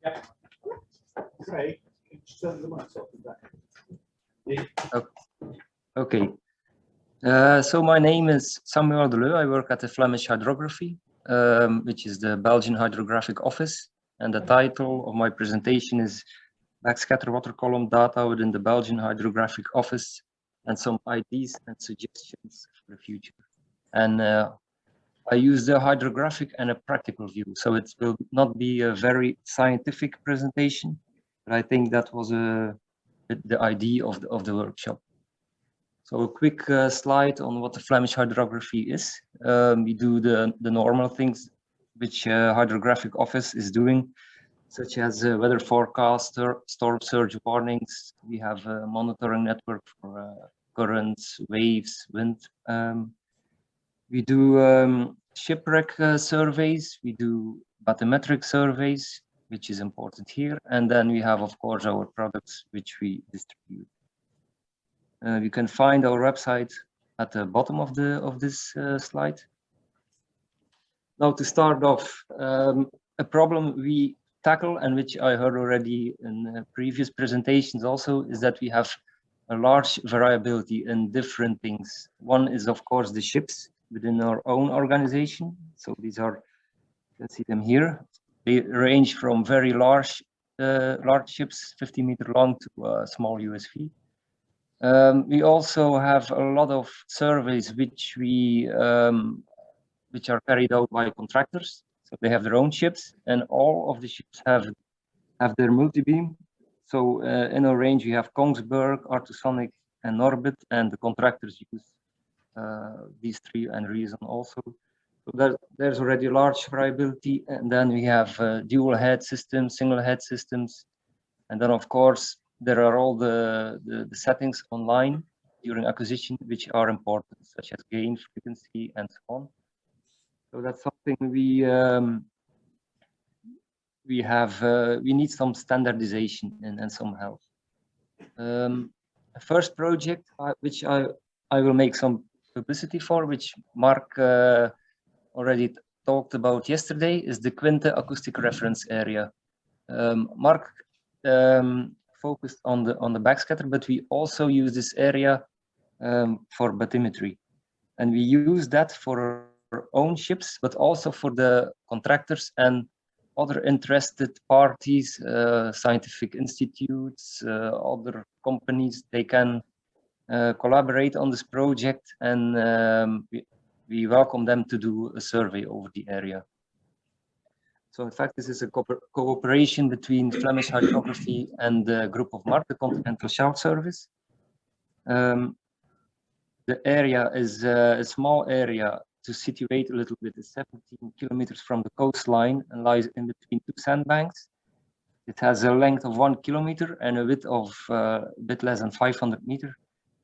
Yeah. Craig, can you turn the mics off? Okay. So my name is Samuel Deleu. I work at the Flemish Hydrography, which is the Belgian Hydrographic Office. And the title of my presentation is Backscatter water column data within the Belgian Hydrographic Office and some ideas and suggestions for the future. And I use the hydrographic and a practical view. So it will not be a very scientific presentation, but I think that was the idea of the workshop. So a quick slide on what the Flemish hydrography is. We do the normal things which Hydrographic Office is doing, such as weather forecast, storm surge warnings. We have a monitoring network for currents, waves, wind. We do shipwreck surveys. We do bathymetric surveys, which is important here. And then we have, of course, our products which we distribute. You can find our website at the bottom of this slide. Now, to start off, a problem we tackle, and which I heard already in previous presentations also, is that we have a large variability in different things. One is, of course, the ships within our own organization. So these are, you can see them here. They range from very large ships, 50-meter long, to a small USV. We also have a lot of surveys which are carried out by contractors. So they have their own ships, and all of the ships have their multi-beam. So in our range, we have Kongsberg, Artesonic, and Norbit, and the contractors use these three and Reason also. So there's already a large variability, and then we have dual head systems, single head systems, and then of course there are all the settings online during acquisition which are important, such as gain, frequency, and so on. So that's something we need some standardization and some help. The first project which I will make some publicity for, which Mark already talked about yesterday, is the Quinte acoustic reference area. Mark focused on the backscatter, but we also use this area for bathymetry, and we use that for our own ships, but also for the contractors and other interested parties, scientific institutes, other companies. They can collaborate on this project, and we welcome them to do a survey over the area. So in fact, this is a cooperation between Flemish Hydrography and the group of Mark, the Continental Shelf Service. The area is a small area to situate a little bit. It's 17 kilometers from the coastline and lies in between two sandbanks. It has a length of 1 kilometer and a width of a bit less than 500 meters,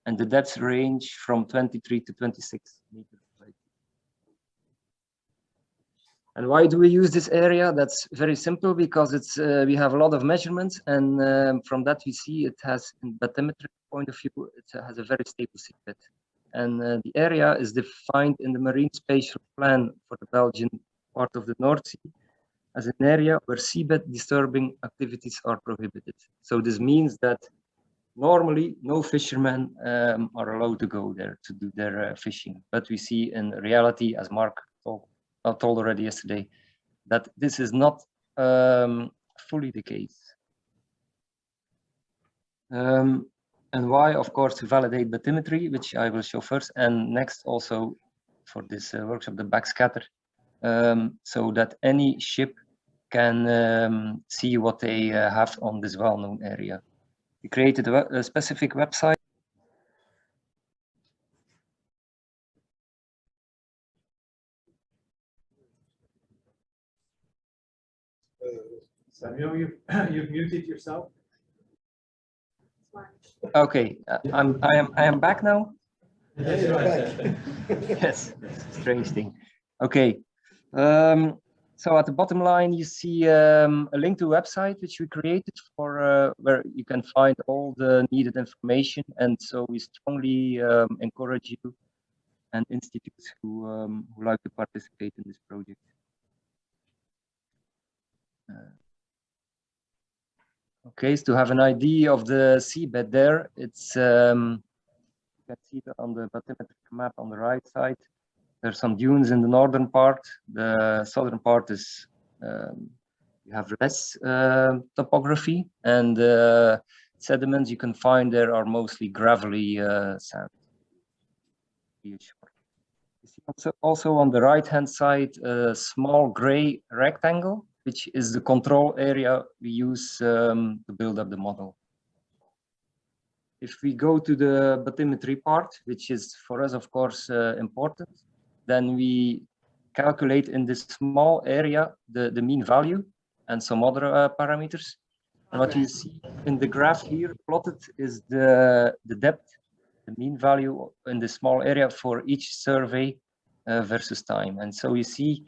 and the depths range from 23 to 26 meters. And why do we use this area? That's very simple, because it's we have a lot of measurements, and from that we see it has, in bathymetric point of view, it has a very stable seabed. And the area is defined in the Marine Spatial Plan for the Belgian part of the North Sea as an area where seabed disturbing activities are prohibited. So this means that normally no fishermen are allowed to go there to do their fishing. But we see in reality, as Mark told already yesterday, that this is not fully the case. And why? Of course, to validate bathymetry, which I will show first, and next also for this workshop, the backscatter, so that any ship can see what they have on this well-known area. We created a specific website. Samuel, you've muted yourself. Okay, I am back now. Yes, you're back. Yes, strange thing. Okay, so at the bottom line you see a link to a website which we created for where you can find all the needed information, and so we strongly encourage you and institutes who like to participate in this project. Okay, so to have an idea of the seabed there, it's you can see that on the bathymetric map on the right side. There's some dunes in the northern part. The southern part is you have less topography, and sediments you can find there are mostly gravelly sand. You see also on the right-hand side a small gray rectangle, which is the control area we use to build up the model. If we go to the bathymetry part, which is for us, of course, important, then we calculate in this small area the mean value and some other parameters. And what you see in the graph here plotted is the depth, the mean value in the small area for each survey versus time. And so you see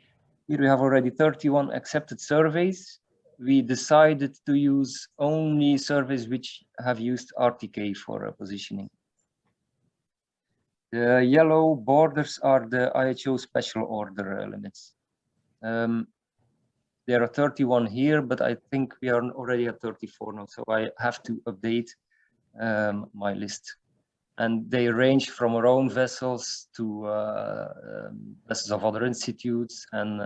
here we have already 31 accepted surveys. We decided to use only surveys which have used RTK for positioning. The yellow borders are the IHO special order limits. There are 31 here, but I think we are already at 34 now, so I have to update my list. And they range from our own vessels to vessels of other institutes and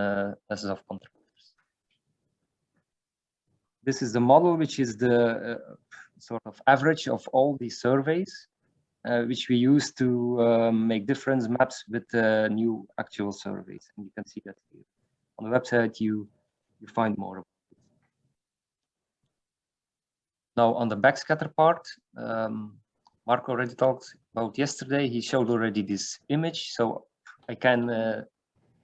vessels of contractors. This is the model, which is the sort of average of all these surveys, which we use to make difference maps with new actual surveys. And you can see that here. On the website, you find more about it. Now, on the backscatter part, Mark already talked about yesterday. He showed already this image, so I can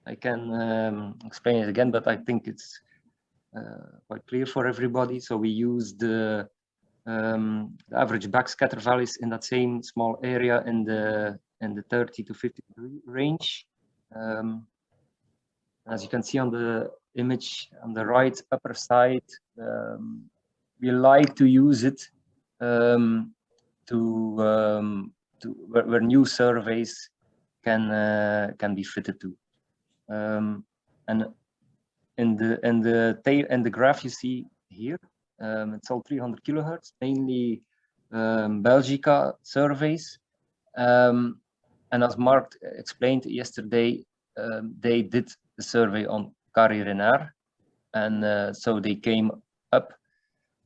explain it again, but I think it's quite clear for everybody. So we use the average backscatter values in that same small area in the 30 to 50 degree range. As you can see on the image on the right upper side, we like to use it where new surveys can be fitted to. And in the graph you see here, it's all 300 kilohertz, mainly Belgica surveys. And as Mark explained yesterday, they did the survey on Carré Renard, and so they came up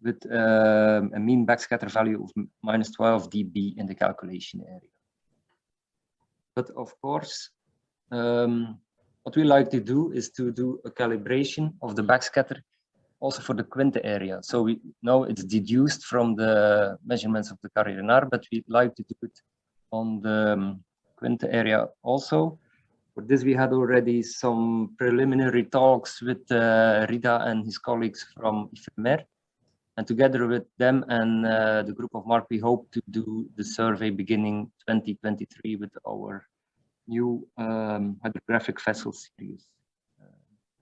with a mean backscatter value of -12 dB in the calculation area. But of course, what we like to do is to do a calibration of the backscatter also for the Quinte area. So we know it's deduced from the measurements of the Carré Renard, but we like to do it on the Quinte area also. For this, we had already some preliminary talks with Rida and his colleagues from Ifremer. And together with them and the group of Mark, we hope to do the survey beginning 2023 with our new hydrographic vessel series.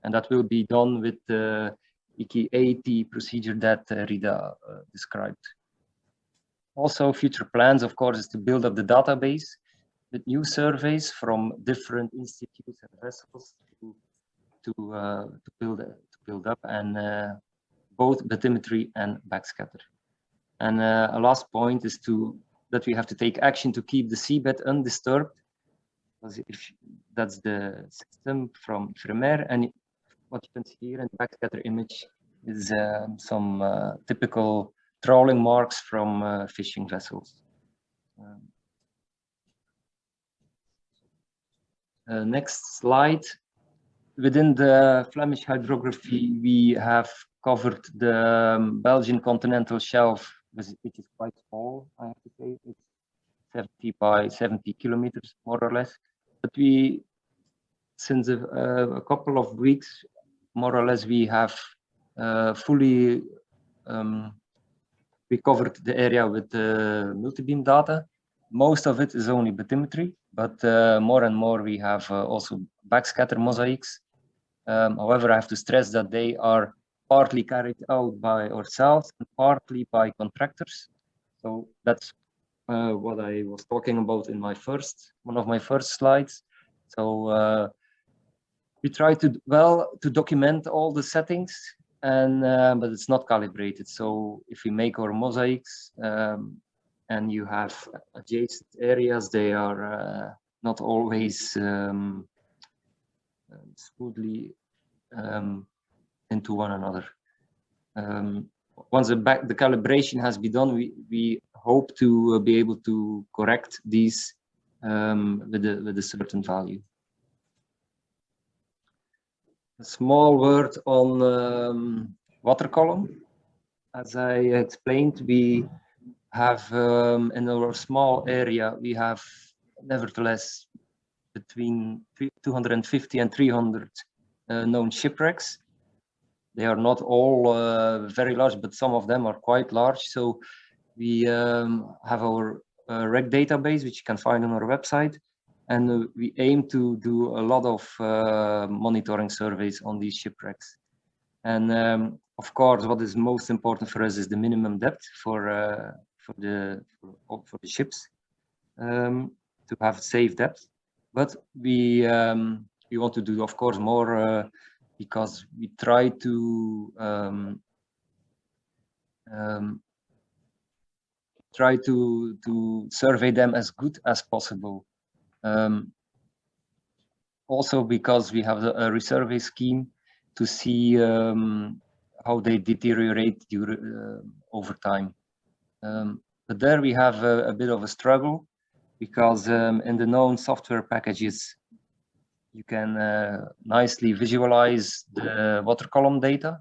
And that will be done with the IKI 80 procedure that Rida described. Also, future plans, of course, is to build up the database with new surveys from different institutes and vessels to build up and both bathymetry and backscatter. And a last point is that we have to take action to keep the seabed undisturbed. That's the system from Ifremer, and what you can see here in the backscatter image is some typical trawling marks from fishing vessels. Next slide. Within the Flemish hydrography, we have covered the Belgian continental shelf, which is quite small, I have to say. It's 70 by 70 kilometers, more or less. But we, since a couple of weeks, more or less, we have fully recovered the area with multi-beam data. Most of it is only bathymetry, but more and more we have also backscatter mosaics. However, I have to stress that they are partly carried out by ourselves and partly by contractors. So that's what I was talking about in one of my first slides. So we try to document all the settings and but it's not calibrated. So if we make our mosaics and you have adjacent areas, they are not always smoothly into one another. Once the calibration has been done, we hope to be able to correct these with a certain value. A small word on water column. As I explained, we have in our small area, we have nevertheless between 250 and 300 known shipwrecks. They are not all very large, but some of them are quite large. So we have our wreck database, which you can find on our website. And we aim to do a lot of monitoring surveys on these shipwrecks. And of course, what is most important for us is the minimum depth for the ships to have safe depth. But we want to do, of course, more because we try to survey them as good as possible. Also because we have a resurvey scheme to see how they deteriorate over time. But there we have a bit of a struggle because in the known software packages, you can nicely visualize the water column data.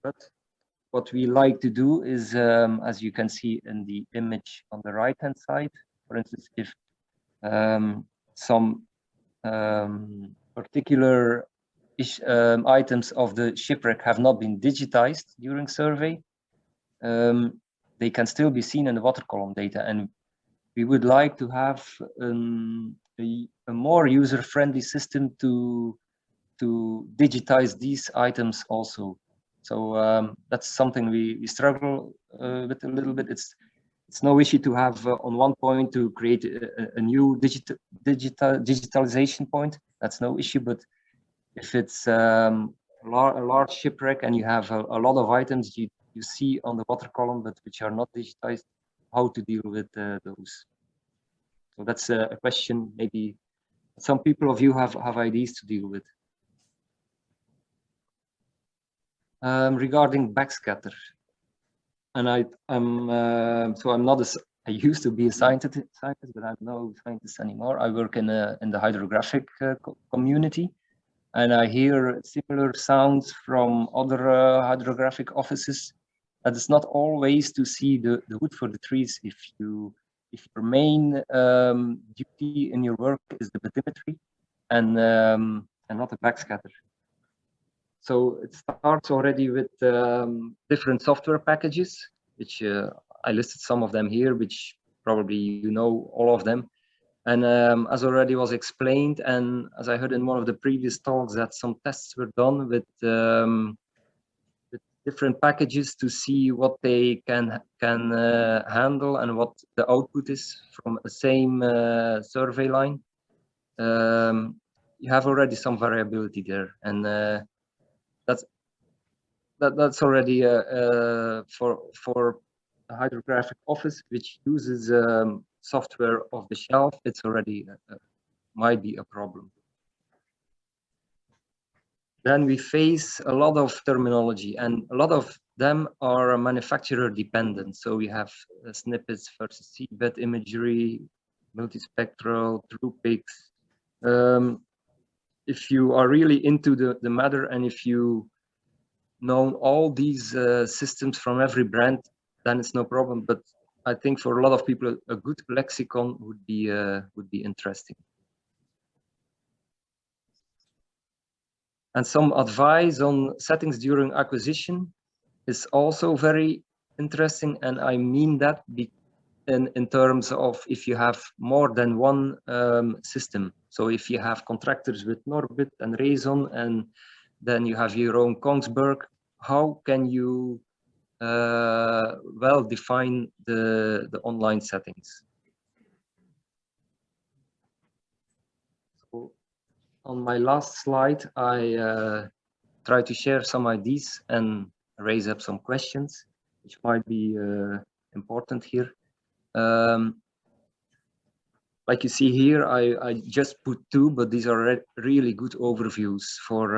But what we like to do is, as you can see in the image on the right-hand side, for instance, if some particular items of the shipwreck have not been digitized during survey, they can still be seen in the water column data. And we would like to have a more user-friendly system to digitize these items also. So that's something we struggle with a little bit. It's no issue to have on one point to create a new digitalization point. That's no issue. But if it's a large shipwreck and you have a lot of items you see on the water column but which are not digitized, how to deal with those? So that's a question maybe some people of you have ideas to deal with. Regarding backscatter, and I'm not I used to be a scientist, but I'm no scientist anymore. I work in the hydrographic community, and I hear similar sounds from other hydrographic offices. That it's not always to see the wood for the trees. If your main duty in your work is the bathymetry and not the backscatter. So it starts already with different software packages, which I listed some of them here, which probably you know all of them. And as already was explained, and as I heard in one of the previous talks, that some tests were done with different packages to see what they can handle and what the output is from the same survey line. You have already some variability there, and that's already for a hydrographic office which uses software off the shelf. It's already might be a problem. Then we face a lot of terminology, and a lot of them are manufacturer dependent. So we have snippets versus seabed imagery, multispectral, true pics. If you are really into the matter, and if you know all these systems from every brand, then it's no problem. But I think for a lot of people, a good lexicon would be interesting. And some advice on settings during acquisition is also very interesting, and I mean that in terms of if you have more than one system. So if you have contractors with Norbit and Raison, and then you have your own Kongsberg, how can you well define the online settings? So on my last slide, I try to share some ideas and raise up some questions, which might be important here. Like you see here, I just put two, but these are really good overviews for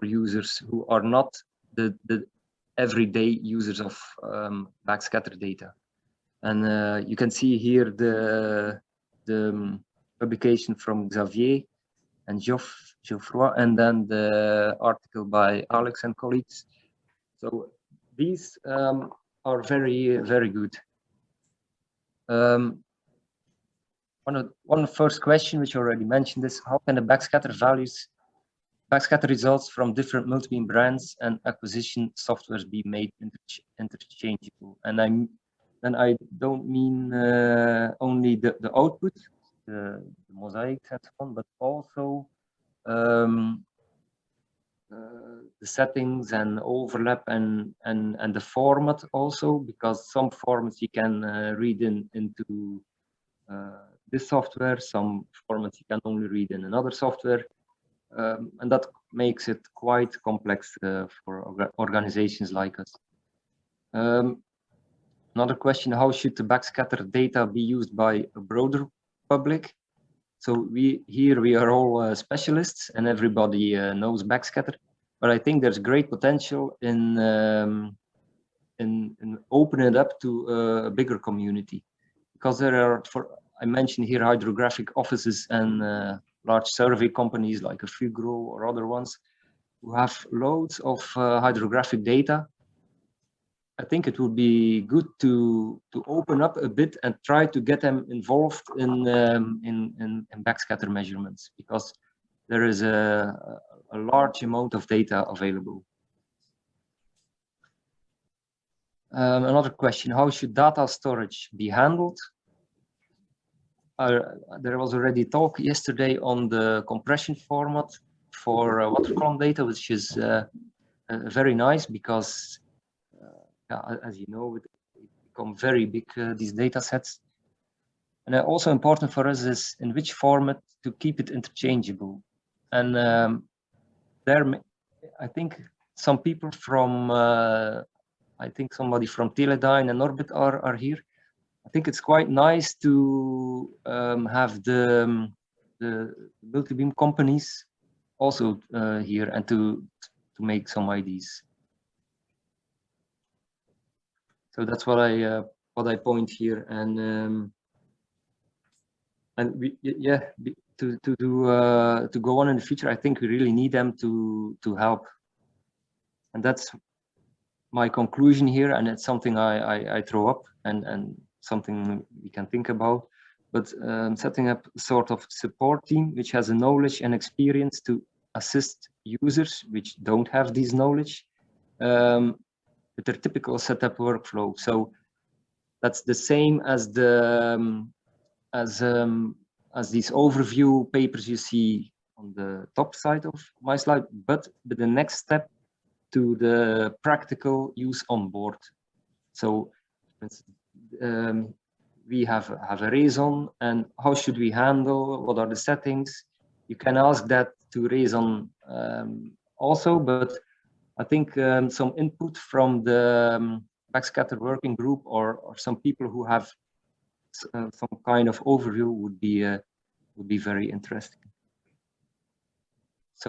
users who are not the everyday users of backscatter data. And you can see here the publication from Xavier and Geoffroy, and then the article by Alex and colleagues. So these are very, very good. One first question, which I already mentioned, is how can the backscatter results from different multi-beam brands and acquisition softwares be made interchangeable? And I don't mean only the output, the mosaics and so on, but also the settings and overlap and the format also, because some formats you can read into this software, some formats you can only read in another software, and that makes it quite complex for organizations like us. Another question: how should the backscatter data be used by a broader public? So we are all specialists, and everybody knows backscatter, but I think there's great potential in opening it up to a bigger community, because there are, I mentioned here, hydrographic offices and large survey companies like a Fugro or other ones who have loads of hydrographic data. I think it would be good to open up a bit and try to get them involved in backscatter measurements, because there is a large amount of data available. Another question: how should data storage be handled? There was already talk yesterday on the compression format for water column data, which is very nice, because as you know, it become very big, these data sets. And also important for us is in which format to keep it interchangeable. And there, I think some people from, I think somebody from Teledyne and Orbit are here. I think it's quite nice to have the multi-beam companies also here, and to make some ideas. So that's what I point here, and to go on in the future, I think we really need them to help, and that's my conclusion here. And it's something I throw up, and something we can think about. But setting up a sort of support team which has the knowledge and experience to assist users which don't have this knowledge with their typical setup workflow. So that's the same as the as these overview papers you see on the top side of my slide, but the next step to the practical use on board. So we have a raison, and how should we handle, what are the settings? You can ask that to raison also, but I think some input from the Backscatter working group or some people who have some kind of overview would be very interesting.